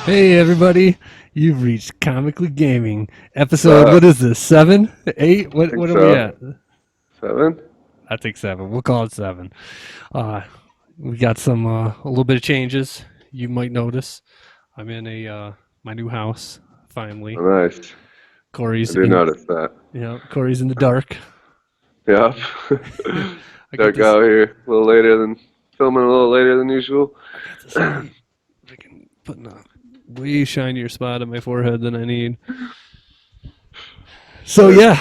Hey everybody, you've reached Comically Gaming episode. What is this? 7, 8? I What think what are we so. at? 7? I think 7. We'll call it 7. Uh, we got some a little bit of changes. You might notice. I'm in a my new house Oh, finally. nice. I Corey's do in notice that. Corey's in the dark. Yep. I got Dark this. out here. A little later than filming a little later than usual. I got this light. Freaking putting a way shinier spot on my forehead than I need. So But, yeah,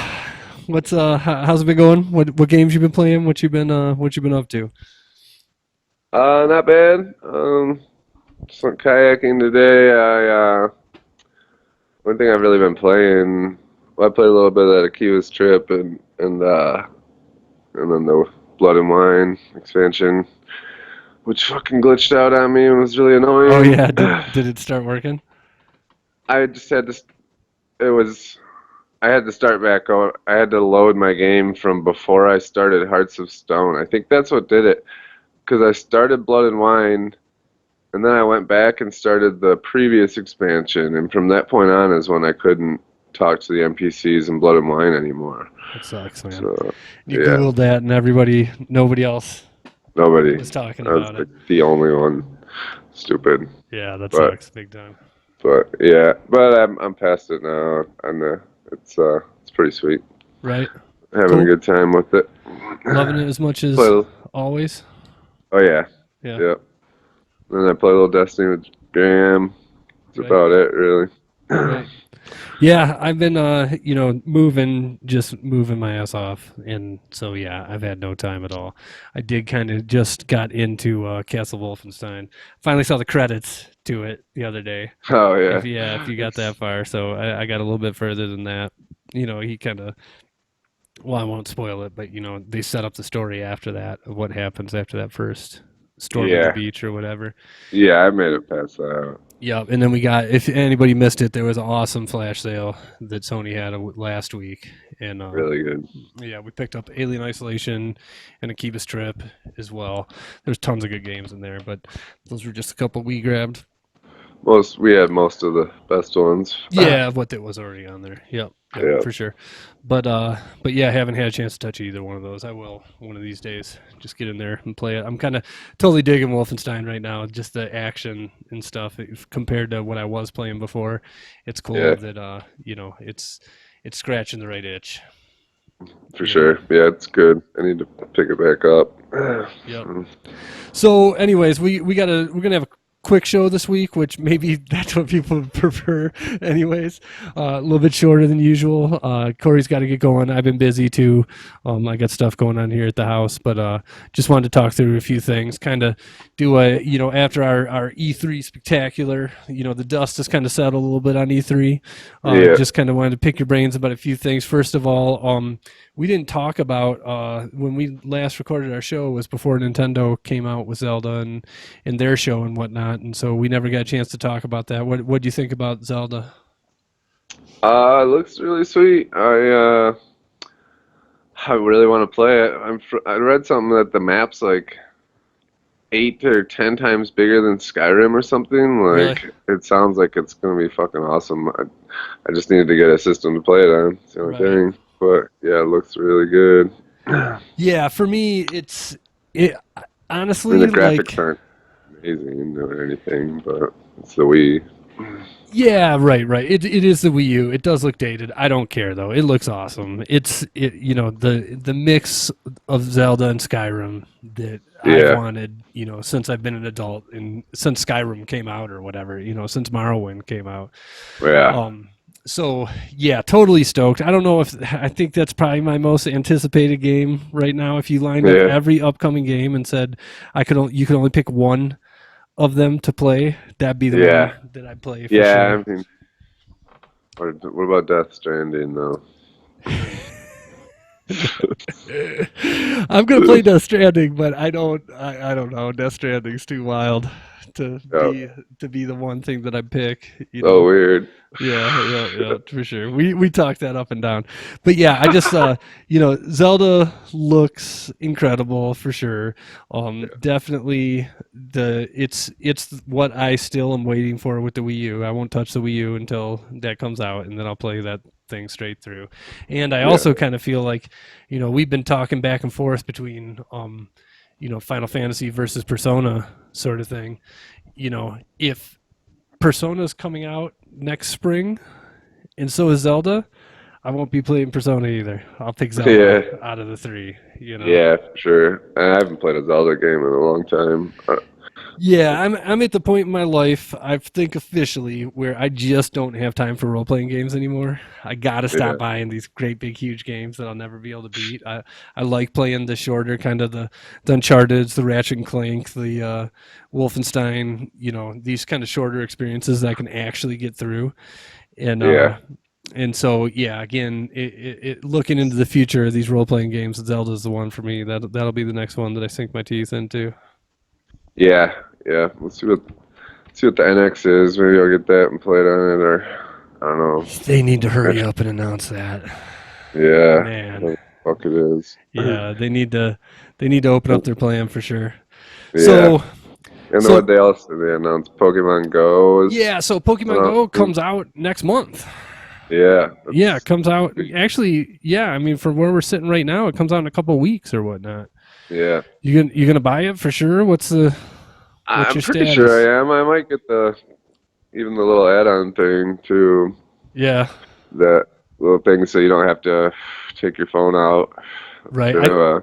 what's how's it been going? What games you been playing? What you been up to? not bad. Just went kayaking today. One thing I've really been playing. Well, I played a little bit of that Akiva's Trip and then the Blood and Wine expansion, which fucking glitched out on me and was really Oh annoying. yeah, did it start working? I just had to. It was. I had to start back out. I had to load my game from before I started Hearts of Stone. I think that's what did it. Because I started Blood and Wine, and then I went back and started the previous expansion. And from that point on is when I couldn't talk to the NPCs in Blood and Wine anymore. That sucks, man. So, You yeah, Googled that, and nobody else nobody. was talking I was about it. like the only one. Stupid. Yeah, that But, sucks big time. yeah. But I'm past it now. And it's pretty sweet. Right? Having a Cool. good time with it. Loving it as much as Play, always. oh, yeah. Yeah. Yep. Then I play a little Destiny with Graham. That's Right. about it, really. Right. Yeah, I've been just moving my ass off, and so yeah, I've had no time at all. I did kind of just got into Castle Wolfenstein. Finally saw the credits to it the other day. Oh yeah. If you got that far, so I got a little bit further than that. He kind of, well, I won't spoil it, but they set up the story after that of what happens after that first storming the Yeah. beach or whatever. Yeah, I made it past that. Yeah, and then we got, if anybody missed it, there was an awesome flash sale that Sony had last week, and Really good. yeah, we picked up Alien Isolation and Akiba's Trip as well. There's tons of good games in there, but those were just a couple we grabbed. We had most of the best ones. Yeah, what that was already on there. Yep, Yeah. for sure. But yeah, I haven't had a chance to touch either one of those. I will one of these days. Just get in there and play it. I'm kind of totally digging Wolfenstein right now. Just the action and stuff compared to what I was playing before. It's cool Yeah, that it's scratching the right itch. for You know. sure. Yeah, it's good. I need to pick it back up. Yep. So, anyways, we're gonna have a quick show this week, which maybe that's what people prefer. Anyways, a little bit shorter than usual. Corey's got to get going. I've been busy too. I got stuff going on here at the house, but just wanted to talk through a few things. Kind of do a after our E3 spectacular. The dust has kind of settled a little bit on E3. Yeah. Just kind of wanted to pick your brains about a few things. First of all, we didn't talk about when we last recorded our show was before Nintendo came out with Zelda and their show and whatnot, and so we never got a chance to talk about that. What do you think about Zelda? It looks really sweet. I really want to play it. I read something that the map's like 8 or 10 times bigger than Skyrim or something. Really? Like it sounds like it's gonna be fucking awesome. I just needed to get a system to play it on. It's the only Right. thing. But yeah, it looks really good. Yeah, for me, it I mean, honestly the graphics like. aren't amazing or anything, but it's the Wii. Yeah, right. It is the Wii U. It does look dated. I don't care though. It looks awesome. The mix of Zelda and Skyrim that I've Yeah, wanted, since I've been an adult and since Skyrim came out or whatever, since Morrowind came out. yeah, Um so yeah, totally stoked. I don't know if I think that's probably my most anticipated game right now. If you lined up yeah, every upcoming game and said you could only pick one of them to play, that'd be the yeah, one that I'd play for yeah. sure. I mean, what about Death Stranding though? I'm gonna play Death Stranding, but I don't know. Death Stranding's too wild. to Yeah. be the one thing that I pick. Oh, weird. Yeah, yeah, yeah, for sure. We talked that up and down, but yeah, I just Zelda looks incredible for sure. Definitely it's what I still am waiting for with the Wii U. I won't touch the Wii U until that comes out, and then I'll play that thing straight through. And I Yeah, also kind of feel like we've been talking back and forth between Final Fantasy versus Persona sort of thing. If Persona's coming out next spring, and so is Zelda. I won't be playing Persona either. I'll pick yeah, Zelda out of the three. yeah, for sure. I haven't played a Zelda game in a long time. Yeah, I'm at the point in my life I think officially where I just don't have time for role playing games anymore. I gotta stop Yeah, buying these great big huge games that I'll never be able to beat. I like playing the shorter kind of the Uncharted's, the Ratchet and Clank, the Wolfenstein. These kind of shorter experiences that I can actually get through. And yeah, so yeah, again, looking into the future of these role playing games, Zelda's the one for me. That'll be the next one that I sink my teeth into. yeah, yeah. Let's see what the NX is. Maybe I'll get that and play it on it, or I don't know. They need to hurry Actually, up and announce that. yeah, Man. whatever the fuck it is. Yeah, they need to open up their plan for sure. Yeah, So and then what so they else did they announce? Pokemon Go is yeah, so Pokemon out Go soon. comes out next month. Yeah, Yeah, it that's comes out actually, yeah, I mean from where we're sitting right now, it comes out in a couple of weeks or whatnot. yeah. You gonna buy it for sure? What's I'm your pretty sure status? I am. I might get the even the little add-on thing to Yeah, that little thing, so you don't have to take your phone out. right. To,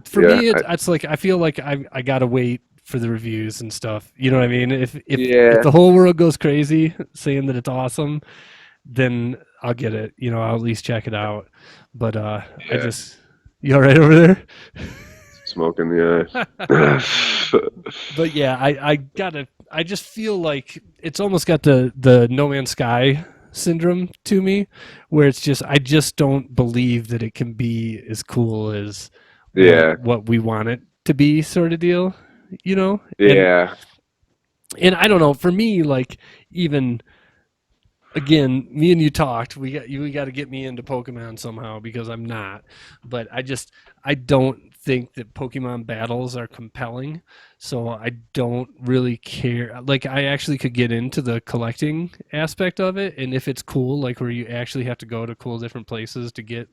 For yeah, me it's like I feel like I gotta wait for the reviews and stuff. You know what I mean? If yeah, the whole world goes crazy saying that it's awesome, then I'll get it. I'll at least check it out. But I yeah. just you all right over there? Smoke in the eye. But yeah, I just feel like it's almost got the No Man's Sky syndrome to me, where it's just I just don't believe that it can be as cool as what Yeah, what we want it to be, sort of deal. You know, and yeah, and I don't know. For me, like even again, me and you talked. We got to get me into Pokemon somehow because I'm not. But I don't think that Pokemon battles are compelling, so I don't really care. Like I actually could get into the collecting aspect of it, and if it's cool, like where you actually have to go to cool different places to get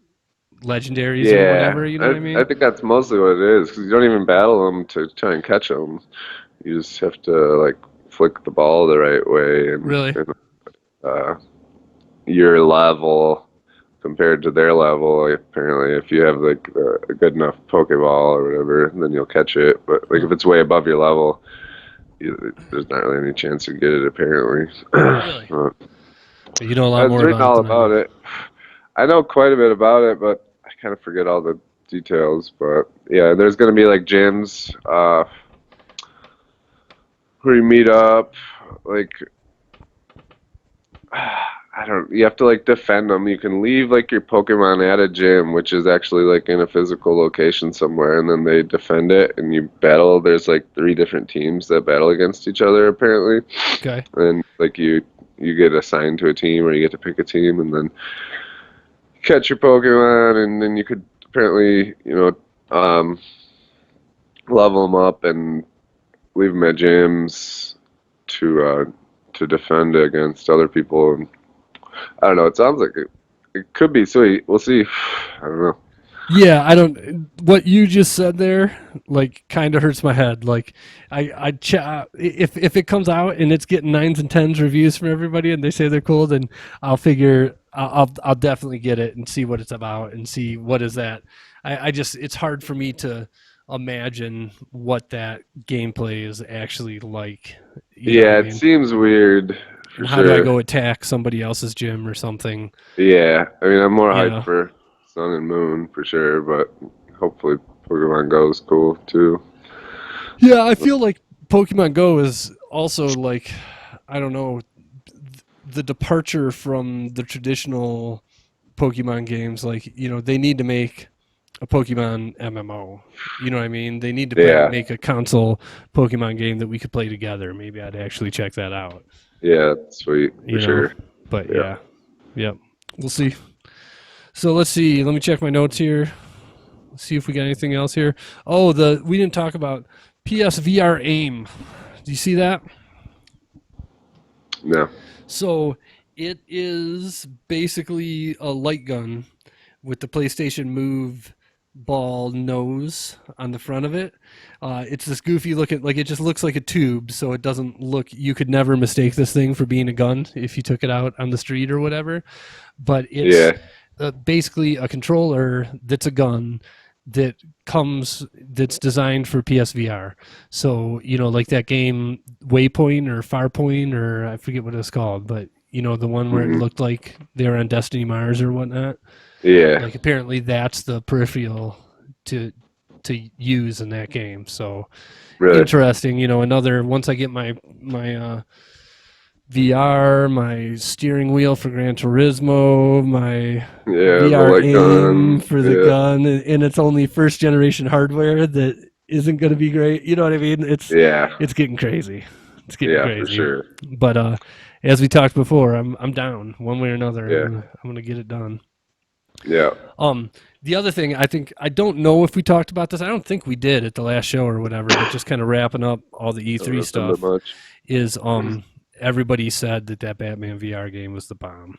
legendaries or yeah. whatever. You know what I I mean? think that's mostly what it is, because you don't even battle them to try and catch them. You just have to like flick the ball the right way, Really? and uh, your level compared to their level. Apparently, if you have like a good enough Pokeball or whatever, then you'll catch it. But like Huh. if it's way above your level, there's not really any chance you get it. Apparently, Really? Uh, You know a I lot was more reading about it all than I about do. it. I know quite a bit about it, but I kind of forget all the details. But yeah, there's gonna be like gyms where you meet up, like I don't. You have to like defend them. You can leave like your Pokemon at a gym, which is actually like in a physical location somewhere, and then they defend it, and you battle. There's like three different teams that battle against each other apparently, Okay. and like you get assigned to a team, or you get to pick a team, and then catch your Pokemon, and then you could apparently level them up and leave them at gyms to defend against other people. And I don't know. It sounds like it could be sweet. We'll see. I don't know. Yeah, I don't. What you just said there, like, kind of hurts my head. Like, if it comes out and it's getting nines and tens reviews from everybody, and they say they're cool, then I'll definitely get it and see what it's about and see what is that. I just it's hard for me to imagine what that gameplay is actually like. You know what I Yeah, it mean? seems weird for And how do I sure. go attack somebody else's gym or something? Yeah, I mean, I'm more You hyped know? for Sun and Moon for sure, but hopefully Pokemon Go is cool too. Yeah, I feel like Pokemon Go is also like I don't know the departure from the traditional Pokemon games. Like they need to make a Pokemon MMO. You know what I mean? They need to Yeah, make a console Pokemon game that we could play together. Maybe I'd actually check that out. yeah, sweet for You know, sure. but Yeah. yeah, yep. We'll see. So let's see. Let me check my notes here. See if we got anything else here. Oh, the we didn't talk about PSVR aim. Do you see that? No. So it is basically a light gun with the PlayStation Move ball nose on the front of it. It's this goofy looking, like it just looks like a tube, so it doesn't look. You could never mistake this thing for being a gun if you took it out on the street or whatever. But it's Yeah. basically a controller that's a gun that that's designed for PSVR. So like that game Waypoint or Farpoint or I forget what it's called, but the one where it Hmm. looked like they were on Destiny Mars or whatnot. Yeah. Like apparently that's the peripheral to use in that game. So Really. interesting. Another once I get my VR, my steering wheel for Gran Turismo, my Yeah, the VR light aim gun. for the Yeah. gun, and it's only first generation hardware that isn't going to be great. You know what I mean? Yeah. It's getting crazy. It's getting Yeah, for crazy. sure. But as we talked before, I'm down one way or another. Yeah. I'm gonna get it done. Yeah. Um, the other thing I don't know if we talked about this. I don't think we did at the last show or whatever. But just kind of wrapping up all the Don't E3 remember stuff much. is everybody said that Batman VR game was the bomb.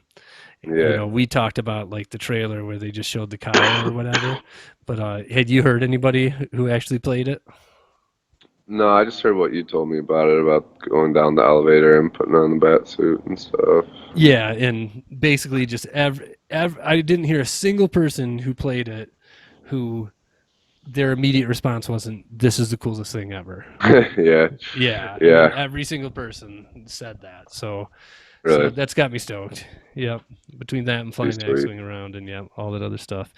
Yeah. We talked about like the trailer where they just showed the cowl or whatever. But had you heard anybody who actually played it? No, I just heard what you told me about it, about going down the elevator and putting on the bat suit and stuff. Yeah, and basically just I didn't hear a single person who played it who their immediate response wasn't "This is the coolest thing ever." Yeah. Yeah, and then Yeah. every single person said that. So Really. that's got me stoked. Yep. Between that and Pretty flying the sweet. X-wing around and all that other stuff.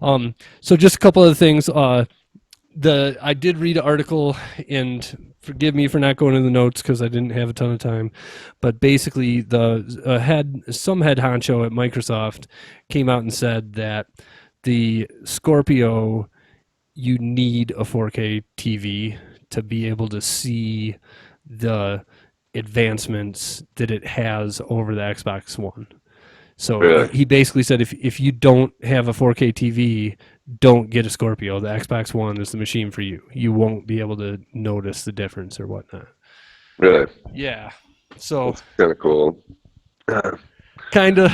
So just a couple other things. I did read an article, and forgive me for not going in the notes because I didn't have a ton of time. But basically, the head honcho at Microsoft came out and said that the Scorpio, you need a 4K TV to be able to see the advancements that it has over the Xbox One. So Really. he basically said if you don't have a 4K TV, don't get a Scorpio. The Xbox One is the machine for you. You won't be able to notice the difference or whatnot. Really. Yeah. So That's kind of cool. I kind of,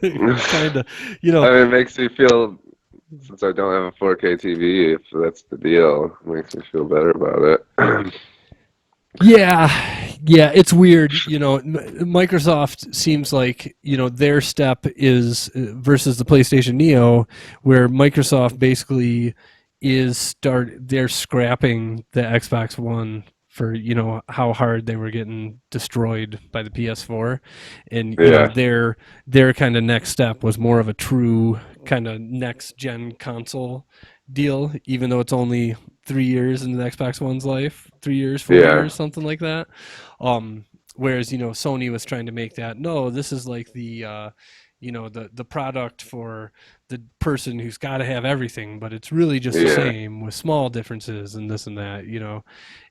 you know, mean, it makes me feel, since I don't have a 4K TV, if that's the deal, it makes me feel better about it. yeah, it's weird. Microsoft seems like their step is versus the PlayStation Neo, where Microsoft basically they're scrapping the Xbox One for how hard they were getting destroyed by the PS4, and Yeah. their kind of next step was more of a true kind of next gen console deal, even though it's only 3 years in the Xbox One's life, 3 years, four Yeah. years, something like that. Whereas Sony was trying to make that no, this is like the product for the person who's got to have everything, but it's really just the Yeah. same with small differences and this and that.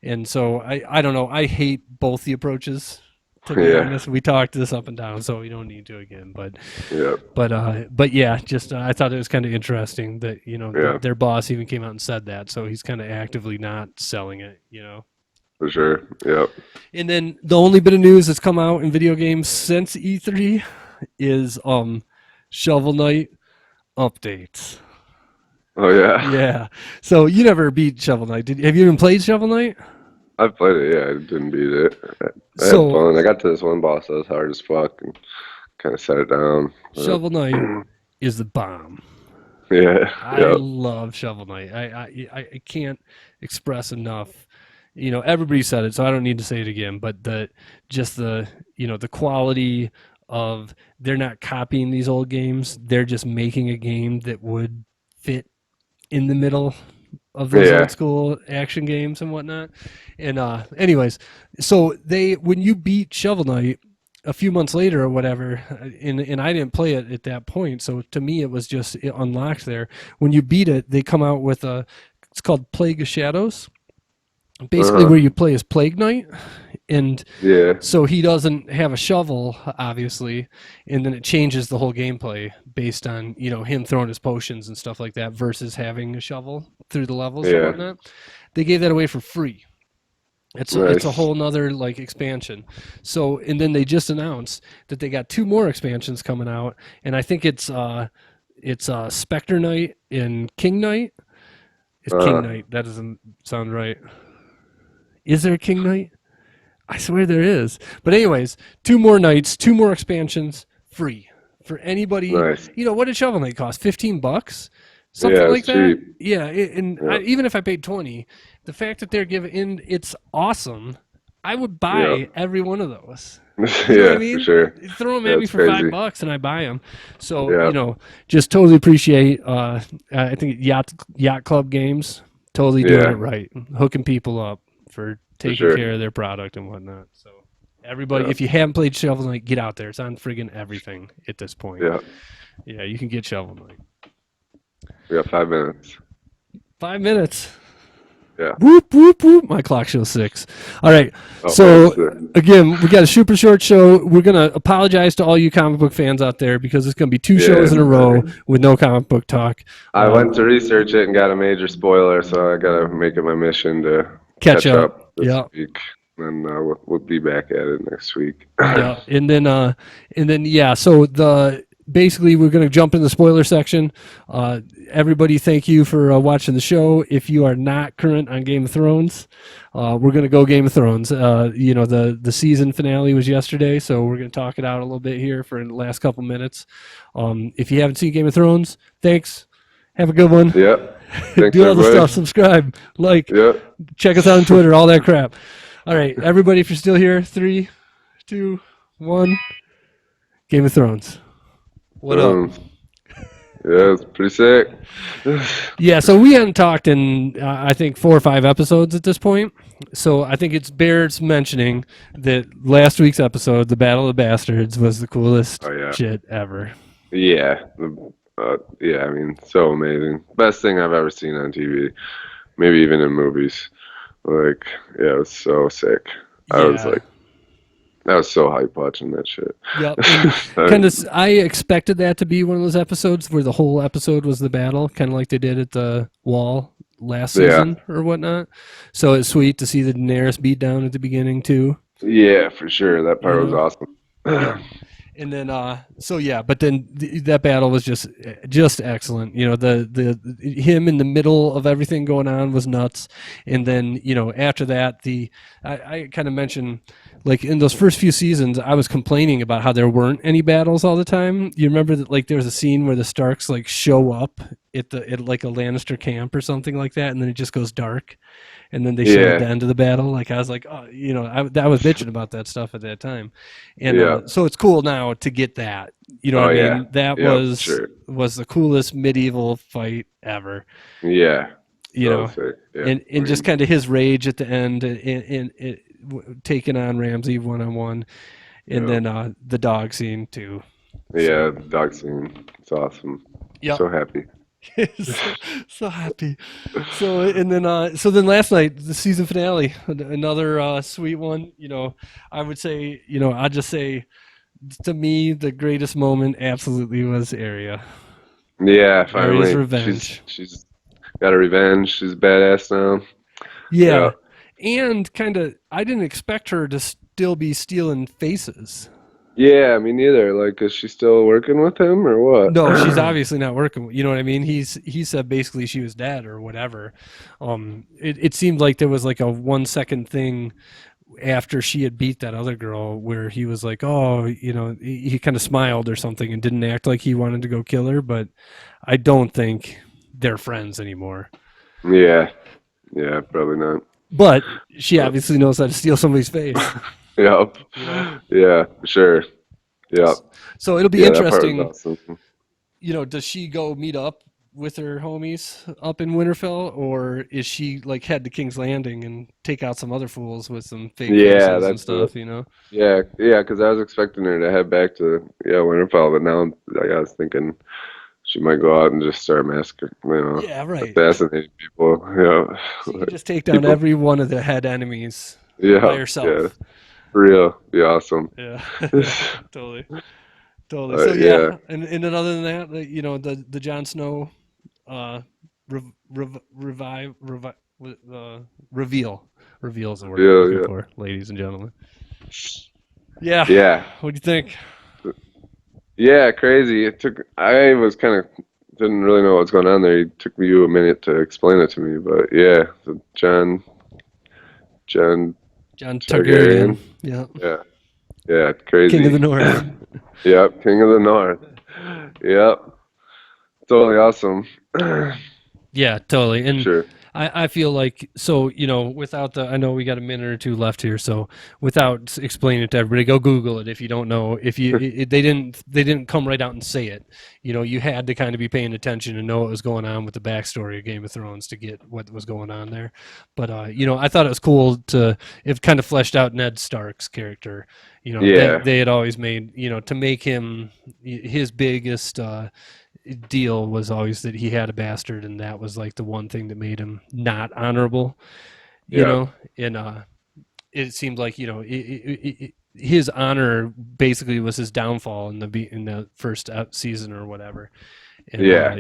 And so I don't know. I hate both the approaches. To be Yeah. honest, we talked this up and down, so we don't need to again. Yeah. But yeah, just I thought it was kind of interesting that Yeah. their boss even came out and said that, so he's kind of actively not selling it. For sure. Yep. And then the only bit of news that's come out in video games since E3 is Shovel Knight updates. Oh yeah. Yeah. So you never beat Shovel Knight. Have you even played Shovel Knight? I've played it. Yeah, I didn't beat it. I had So fun. I got to this one boss that was hard as fuck and kind of set it down. But, Shovel Knight is the bomb. yeah. I Yep. love Shovel Knight. I can't express enough. Everybody said it, so I don't need to say it again. But the quality of they're not copying these old games. They're just making a game that would fit in the middle of those old Yeah. school action games and whatnot. And anyways, so when you beat Shovel Knight, a few months later or whatever, and I didn't play it at that point, so to me it was just it unlocked there. When you beat it, they come out with a it's called Plague of Shadows, basically Uh-huh. where you play as Plague Knight, and Yeah. so he doesn't have a shovel, obviously, and then it changes the whole gameplay based on him throwing his potions and stuff like that versus having a shovel through the levels and Yeah. whatnot. They gave that away for free. It's a Nice. whole nother like expansion. So and then they just announced that they got two more expansions coming out, and I think it's Spectre Knight and King Knight. It's King Uh, Knight. That doesn't sound right. Is there a King Knight? I swear there is. But anyways, two more nights, two more expansions, free for anybody. nice. What did Shovel Knight cost? $15, something Yeah, like it's that. cheap. Yeah, Yep. even if I paid 20, the fact that they're giving in, it's awesome. I would buy Yep. every one of those. You know what I Yeah, for mean? sure. Throw them at me That's for five crazy. bucks and I buy them. So Yeah, just totally appreciate. I think Yacht Club Games totally doing it yeah, right, hooking people up for for taking sure. care of their product and whatnot. So everybody, Yeah, if you haven't played Shovel Knight, get out there. It's on friggin' everything at this point. yeah. Yeah, you can get Shovel Knight. We got 5 minutes. 5 minutes. Yeah. Whoop whoop whoop. My clock shows 6. All right. Oh, So that's again, we got a super short show. We're gonna apologize to all you comic book fans out there because it's gonna be two yeah. shows in a row with no comic book talk. I went to research it and got a major spoiler, so I gotta make it my mission to Catch catch up. up this Yeah. week, and we'll be back at it next week. Yeah, and then yeah. So the basically we're going to jump in the spoiler section. Everybody, thank you for watching the show. If you are not current on Game of Thrones, we're going to go Game of Thrones. The season finale was yesterday, so we're going to talk it out a little bit here for the last couple minutes. If you haven't seen Game of Thrones, thanks. Have a good one. Yep. Thanks, Do all the stuff. everybody. Subscribe, like, Yep. check us out on Twitter, all that crap. All right, everybody, if you're still here, 3, 2, 1. Game of Thrones. What up? Boom. Yeah, it's pretty sick. Yeah, so we hadn't talked in I think 4 or 5 episodes at this point. So I think it bears mentioning that last week's episode, the Battle of the Bastards, was the coolest Oh yeah. shit ever. Yeah. Yeah. I mean, so amazing. Best thing I've ever seen on TV. Maybe even in movies. Like, yeah, it was so sick. Yeah. I was so hyped watching that shit. Yep. And kind of, I expected that to be one of those episodes where the whole episode was the battle, kind of like they did at the Wall last Yeah. season or whatnot. So it's sweet to see the Daenerys beat down at the beginning too. Yeah, for sure. That part You was know? awesome. Yep. And then so yeah, but then that battle was just excellent. The him in the middle of everything going on was nuts. And then after that, I kind of mentioned like in those first few seasons, I was complaining about how there weren't any battles all the time. You remember that like there was a scene where the Starks like show up at like a Lannister camp or something like that, and then it just goes dark. And then they showed the Yeah. end of the battle. Like I was like, oh, I was bitching about that stuff at that time, and Yeah. so it's cool now to get that. You know Oh what I yeah. mean? That Yeah, for was sure. was the coolest medieval fight ever. Yeah. You So know, sick. Yeah. and just kind of his rage at the end, and taking on Ramsey 1-on-1, and Yeah. then the dog scene too. Yeah, the dog scene. It's awesome. Yep. So happy. so happy. So then last night the season finale, another sweet one. I would say I'd just say to me the greatest moment absolutely was Arya. Yeah, Arya's finally. revenge. She's got a revenge. She's badass now. Yeah. Yeah, and kind of I didn't expect her to still be stealing faces. Yeah, me neither. Like, is she still working with him or what? No, she's obviously not working. You know what I mean? He said basically she was dead or whatever. It seemed like there was like a 1 second thing after she had beat that other girl where he was like, oh, he kind of smiled or something and didn't act like he wanted to go kill her. But I don't think they're friends anymore. Yeah. Yeah, probably not. But she obviously knows how to steal somebody's face. Yep. Yeah, for sure. Yep. So it'll be Yeah, that part interesting. was awesome. Does she go meet up with her homies up in Winterfell, or is she like head to King's Landing and take out some other fools with some fake Yeah, forces and that's what. stuff? You know? Yeah, because I was expecting her to head back to Winterfell, but now like, I was thinking she might go out and just start massacring, Yeah, right. assassinating people. She could Like just take down people. every one of the head enemies by Yeah, yeah, herself. for real, be awesome. Yeah, totally, totally. So Yeah, yeah, and then other than that, the Jon Snow reveal reveal is the word I'm looking yeah, for, ladies and gentlemen. Yeah, yeah, what do you think? yeah. Crazy. I was kind of didn't really know what's going on there. It took you a minute to explain it to me, but yeah, so John John Targaryen. Targaryen. Yeah, Yeah, yeah, King of crazy. the North. Yep, King of the North. Yep, totally awesome. Yeah, totally. And Sure. I feel like, so, without I know we got a minute or two left here. So without explaining it to everybody, go Google it if you don't know. If you, they didn't come right out and say it. You had to kind of be paying attention and know what was going on with the backstory of Game of Thrones to get what was going on there. But, I thought it was cool it kind of fleshed out Ned Stark's character. Yeah, They had always made, to make him his biggest, deal was always that he had a bastard, and that was like the one thing that made him not honorable. yeah, And it seemed like his honor basically was his downfall in the first season or whatever. And yeah,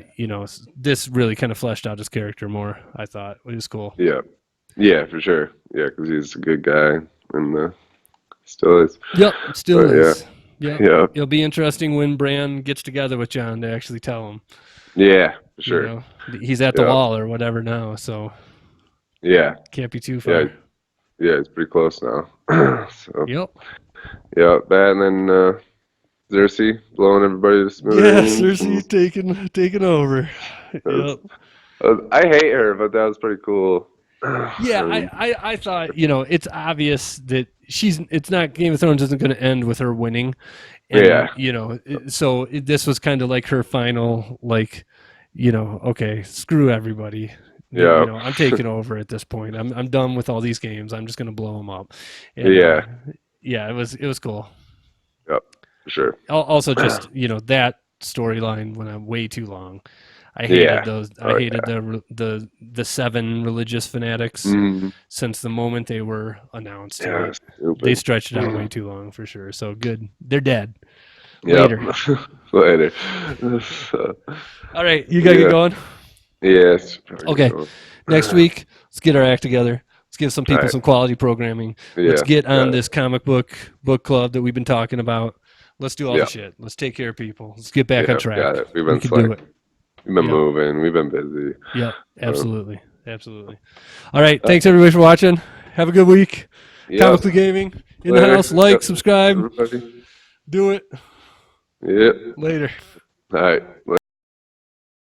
this really kind of fleshed out his character more. I thought it was cool. yeah, yeah, for sure. Yeah, because he's a good guy and still is. Yep, still But yeah, is. Yep, yeah, it'll be interesting when Bran gets together with John to actually tell him. yeah, for You sure. know, he's at the Yeah, wall or whatever now, so yeah, can't be too yeah, far. yeah. It's pretty close now. So Yep. yeah, that and then Cersei blowing everybody to Yeah, smithereens, Cersei and taking over. that was, Yep. I hate her, but that was pretty cool. Yeah, And I thought, it's obvious that it's not, Game of Thrones isn't going to end with her winning. And, yeah, this was kind of like her final, like, okay, screw everybody. yeah, I'm taking over at this point. I'm done with all these games. I'm just going to blow them up. And, yeah, yeah, it was cool. yep, for sure. Also, just that storyline went on way too long. I hated Yeah. those. I Oh hated yeah. the seven religious fanatics Mm, since the moment they were announced. yeah, They stupid. stretched it out way too long for sure. So good. They're dead. Yep. Later. Later. So, All right, you gotta get yeah. going. Yes. Probably Okay, going. next week let's get our act together. Let's give some All people right. some quality programming. Let's Yeah. get Got on it. this comic book club that we've been talking about. Let's do all the Yep. shit. Let's take care of people. Let's get back on Yep. Got track. it. We've We been can do slack. it. We've been Yep. moving. We've been busy. Yep. So, Absolutely. Absolutely. All right. uh, Thanks everybody for watching. Have a good week. yep. Comically Gaming in the Later. house. Like, Yep. subscribe, Everybody. do it. Yep. Later. All right.